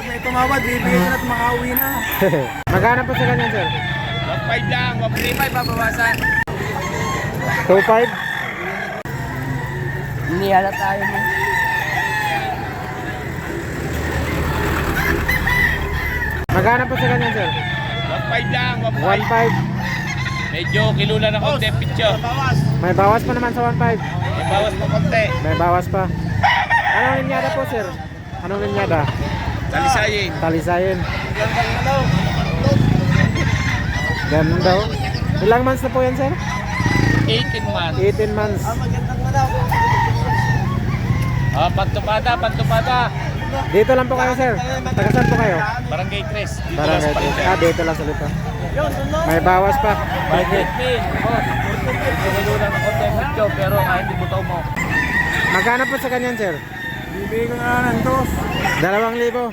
may tumawad, bibigyan ko na at makauwi na. Magkano po sa ganyan, sir? 1.5 lang, 1.35 babawasan. 2.5? Hindi halat tayo mo. Magkano po sa ganyan, sir? 1.5 lang, 1.5. 1.5? Medyo kilula na konti, pityo. May bawas pa naman sa 1.5. May bawas pa konti. May bawas pa. Anong linyada po, sir? Anong linyada? Talisayin. Talisayin. Ganun daw. Ilang months na po yan, sir? 18 months. 18 months. Pantupada, pantupada. Dito lang po kayo, sir. Taga saan po kayo? Barangay 3. Dito Barangay. lang sa Palitan. Dito lang sa Lipa. May bawas pa. Budget min. Medyo kilula na konti, pityo. Pero hindi butaw mo. Magkano po sa ganyan, sir? Bibigyan ko na ng dos. 2,000.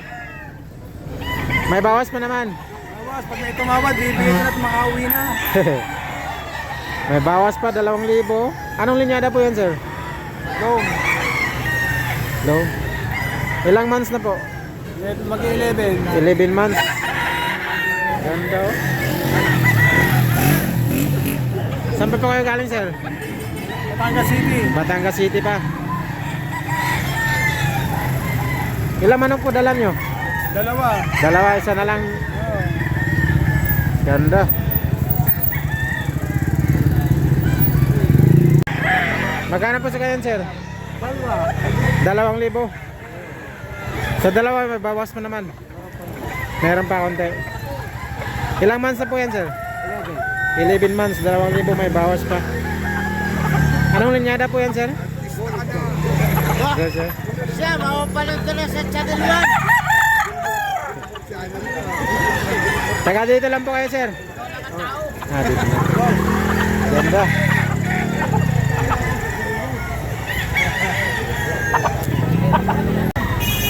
May bawas pa naman. Bawas, pag may tumawad, bibigyan ko na at makauwi na. May bawas pa, 2,000. Anong linyada po yan, sir? Go. Low. Ilang months na po? Mag-11. 11 months. Ganda. Saan pa po kayo galing, sir? Batangas City. Batangas City pa. Ilang manok po dala nyo? Dalawa. Dalawa, isa na lang. Ganda. Magkano po sa ganyan, sir? Dalawa. 2,000. Sa dalawa may bawas pa naman. Meron pa konti. Ilang months na po yan, sir? 11 months, 2,000 may bawas pa. Anong linyada po yan, sir? Yes, sir. Siya, mapapalong ko na sa Channel 1. Taga dito lang po kayo, sir. Dito na. Ganda.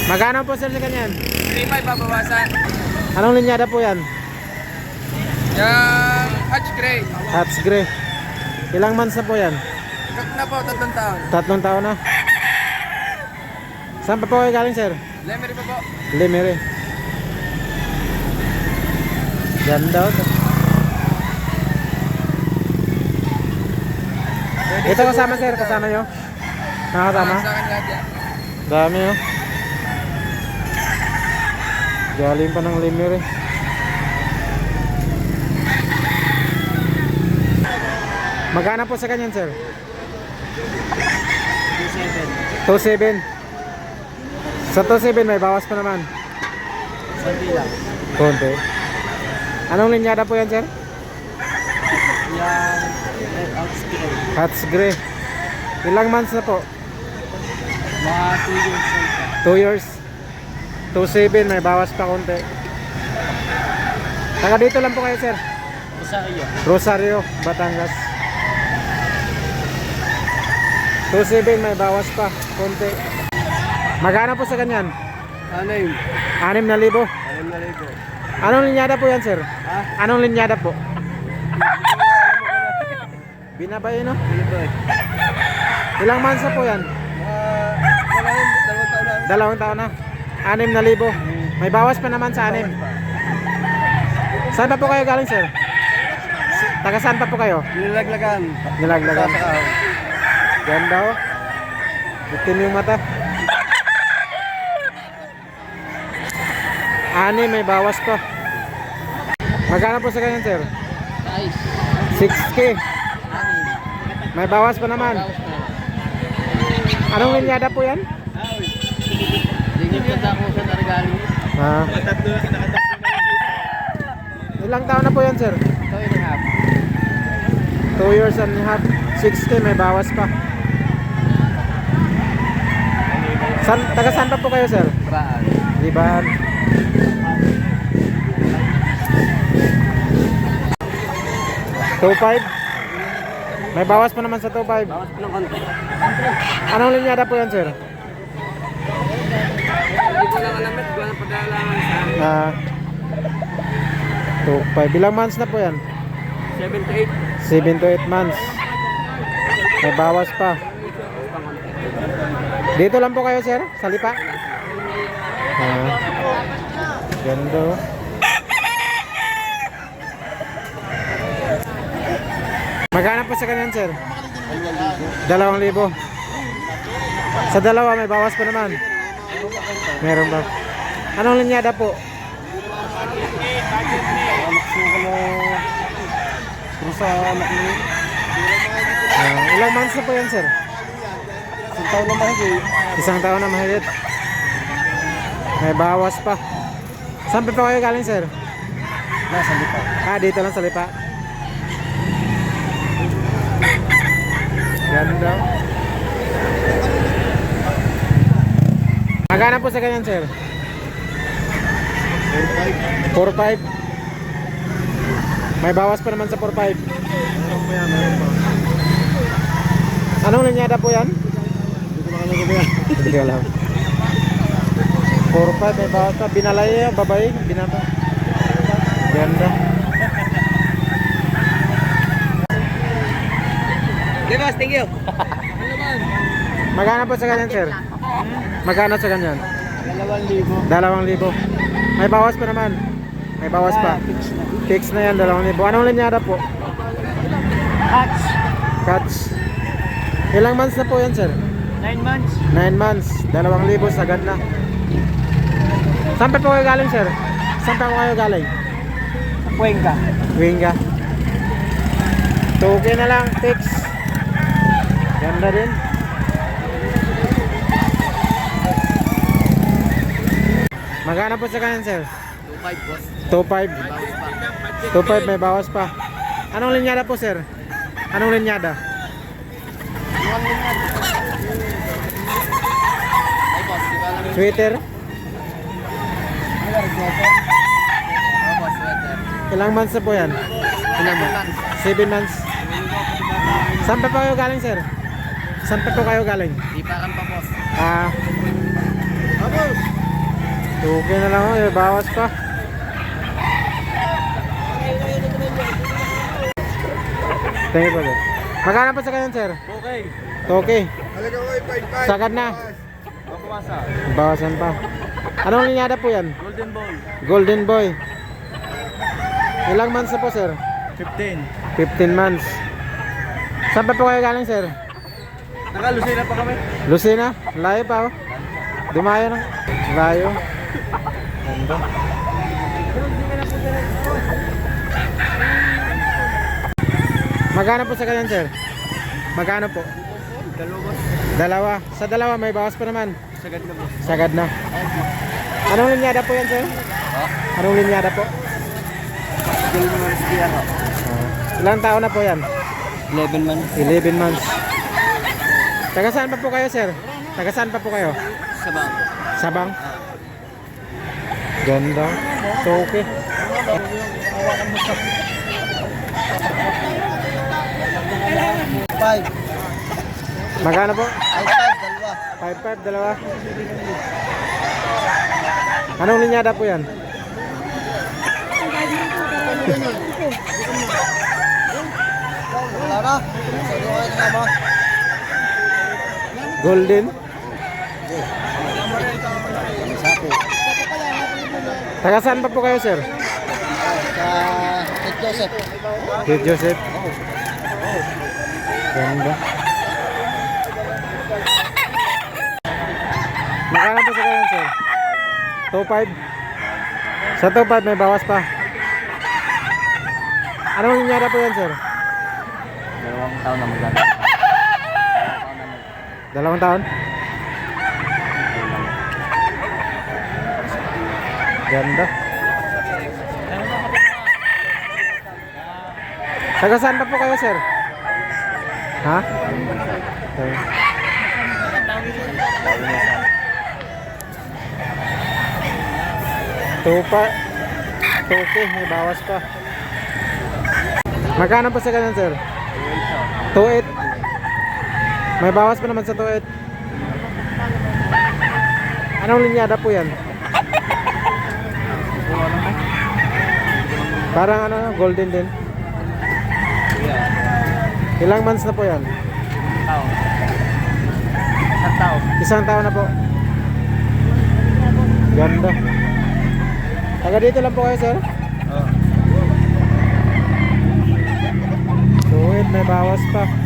Magkano po, sir, sa ganyan? 3.5 babawasan. Anong linyada po yan? Yung Hutch Gray. Hats Gray. Ilang months na po yan? Kak na po, 3 taon. 3 taon na. Saan pa po kayo galing, sir? Lemery pa po. Lemery. Ganda. Ito kasama, sir, kasama nyo? Nakasama? Sa akin lahat yan. Dami, oh. Galing pa ng Lemery. Magkano po sa kanyan, sir? 2.7. Sa 2.7 may bawas pa naman. Sabi lang. Konti. Anong linyada po yan, sir? Yan. Red Ox Gray. Hats Gray. Ilang months na po? Mga 2 years old pa. 2 years. 2.7 may bawas pa konti. Taga dito lang po kayo, sir? Isa iyo. Rosario, Batangas. 2.7 may bawas pa konti. Magkano po sa ganyan? Anim. 6,000. Anim na libo. Anong linyada po yan, sir? Ha? Anong linyada po? Binabay, no? Libo. Ilang months na po yan? Wala yun. 2 taon na. 2 taon na. 6,000. May bawas pa naman sa 6. Saan pa po kayo galing, sir? Taga saan pa po kayo? Nilaglagan. Nilaglagan. Ganda, oh. Itim yung mata. 6, may bawas pa. Magkano po sa ganyan, sir? Nice. 6K. May bawas pa naman. Anong linyada po yan? Dingin ka sa ako sa Targali. Ah. Ilang taon na po yan, sir? 2 years and a half. 6K, may bawas pa. Taga saan pa po kayo, sir? Baan. Liban. $2.5. May bawas pa naman sa 2.5. Bawas pa ng konti. Anong linyada po yan, sir? Hindi ko lang alamit. Kung ano padalangan sa amin. 2.5. Ilang months na po yan? 7 to 8. 7 to 8 months. May bawas pa. Dito lang po kayo, sir? Sa Lipa? Ganda. Oh. Magkano po sa ganyan, sir? 2,000. Sa dalawa may bawas pa naman. Meron ba? Anong linyada po? Ilang months na po yan, sir? Isang taon na mahigit. May bawas pa. Saan pa kayo galing, sir? Nasa lipa. Dito lang sa Lipa. Ganda. Magkano po sa ganyan, sir? 4,500. May bawas pa naman sa 4,500. Anong linyada po yan? Hindi ko alam. 4,500 may bawas pa. Binalay, babae, binaba. Ganda. Okay, boss, thank you. Magkano po sa ganyan, sir? Magkano sa ganyan? 2,000. 2,000. May bawas pa naman. May bawas pa. Fix na yan, 2,000. Anong linyada po? Hats. Cats. Ilang months na po yan, sir? 9 months. 9 months. 2,000 sagad na. Saan pa po kayo galing, sir? Saan pa po kayo galing? Cuenca. Winga. 2K na lang, fix. Ganda din. Magkano po sa kanyan, sir? 2,500, boss. 2,500. Bawas pa. 2,500 may bawas pa. Anong linyada po, sir? Anong linyada? Ay, boss, di ba alam yung Sweater? boss, sweater. Ilang months na po yan? Ilang months? 7 months. Saan pa po kayo galing, sir? Saan pa po kayo galing? Di pa kan pa, boss. 2K na lang, may bawas pa. Thank you, brother. Magkano pa sa kanyan, sir? Okay. 2K. Sagad na. Pagpapasa. Bawasan pa. Anong linyada po yan? Golden Ball. Golden Boy. Ilang months na po, sir? 15. 15 months. Saan pa po kayo galing, sir? Nakalusay na pa kami. Lucena? Layo pa, oh. Dumayo na. Layo. Ganda. Magkano po sa kanyan, sir? Magkano po? Dalawa. Sa dalawa may bawas pa naman. Sagad na, boss. Sagad na. Anong linyada po yan, sir? Anong linyada po? Galing mo rin siya ako. Ilang taon na po yan? 11 months. 11 months. Taga saan pa po kayo, sir? Taga saan pa po kayo? Sa bang. Sabang? Ganda. So, okay. Five. Magkano po? 5,500, 5,500, dalawa. dalawa. Anong linyada po yan? Wala na. Sabi ko kayo na mo. Golden? Sapo. Taga saan pa po kayo, sir? Sa St. Joseph. Kid Joseph. Ganda. Magkano po sa ganyan, sir? 2,500. Sa 2,500 may bawas pa. Anong linyada po yan, sir? 2 taon na maganda. 2 taon? Ganda. Taga saan pa po kayo, sir? Ha? Okay. Tupa. Tupi, may bawas pa. Magkano po sa ganyan, sir? 2,800. May bawas pa naman sa 2,800. Anong linyada po yan? Parang ano, golden din. Ilang months na po yan? Taon. Isang taon. Isang taon na po. Ganda. Taga dito lang po kayo, sir? Oh. Suwit, may bawas pa.